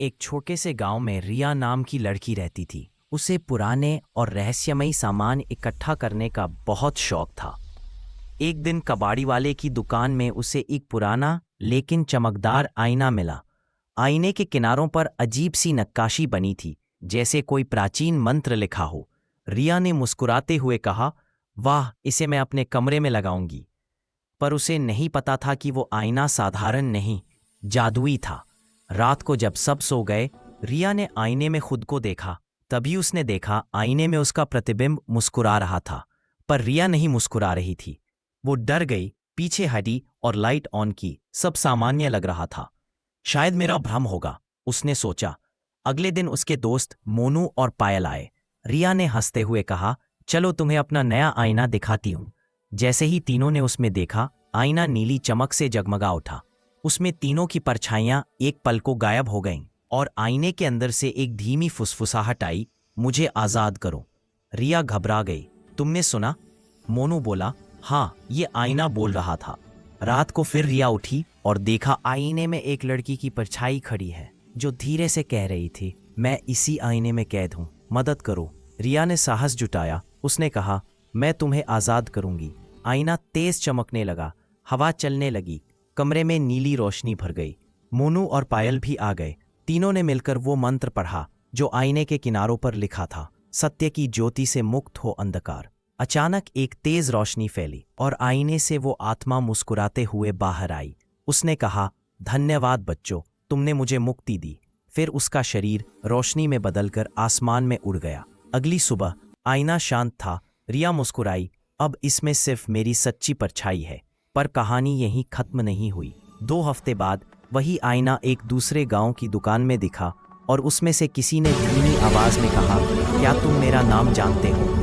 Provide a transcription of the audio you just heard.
एक छोटे से गांव में रिया नाम की लड़की रहती थी। उसे पुराने और रहस्यमयी सामान इकट्ठा करने का बहुत शौक था। एक दिन कबाड़ी वाले की दुकान में उसे एक पुराना लेकिन चमकदार आईना मिला। आईने के किनारों पर अजीब सी नक्काशी बनी थी, जैसे कोई प्राचीन मंत्र लिखा हो। रिया ने मुस्कुराते हुए कहा, वाह, इसे मैं अपने कमरे में लगाऊंगी। पर उसे नहीं पता था कि वो आईना साधारण नहीं, जादुई था। रात को जब सब सो गए, रिया ने आईने में खुद को देखा। तभी उसने देखा आईने में उसका प्रतिबिंब मुस्कुरा रहा था। पर रिया नहीं मुस्कुरा रही थी। वो डर गई, पीछे हटी और लाइट ऑन की। सब सामान्य लग रहा था। शायद मेरा भ्रम होगा, उसने सोचा। अगले दिन उसके दोस्त मोनू और पायल आए। रिया ने हंसते हुए कहा, चलो तुम्हें अपना नया आईना दिखाती हूं। जैसे ही तीनों ने उसमें देखा, आईना नीली चमक से जगमगा उठा। उसमें तीनों की परछाइयां एक पल को गायब हो गईं और आईने के अंदर से एक धीमी फुसफुसाहट आई, मुझे आजाद करो। रिया घबरा गई। तुमने सुना? मोनू बोला, हाँ, ये आईना बोल रहा था। रात को फिर रिया उठी और देखा आईने में एक लड़की की परछाई खड़ी है, जो धीरे से कह रही थी, मैं इसी आईने में कैद हूं, मदद करो। रिया ने साहस जुटाया। उसने कहा, मैं तुम्हें आजाद करूंगी। आईना तेज चमकने लगा, हवा चलने लगी, कमरे में नीली रोशनी भर गई। मोनू और पायल भी आ गए। तीनों ने मिलकर वो मंत्र पढ़ा जो आईने के किनारों पर लिखा था, सत्य की ज्योति से मुक्त हो अंधकार। अचानक एक तेज रोशनी फैली और आईने से वो आत्मा मुस्कुराते हुए बाहर आई। उसने कहा, धन्यवाद बच्चों, तुमने मुझे मुक्ति दी। फिर उसका शरीर रोशनी में बदलकर आसमान में उड़ गया। अगली सुबह आईना शांत था। रिया मुस्कुराई, अब इसमें सिर्फ मेरी सच्ची परछाई है। पर कहानी यहीं खत्म नहीं हुई। 2 हफ्ते बाद वही आईना एक दूसरे गांव की दुकान में दिखा और उसमें से किसी ने धीमी आवाज में कहा, क्या तुम मेरा नाम जानते हो?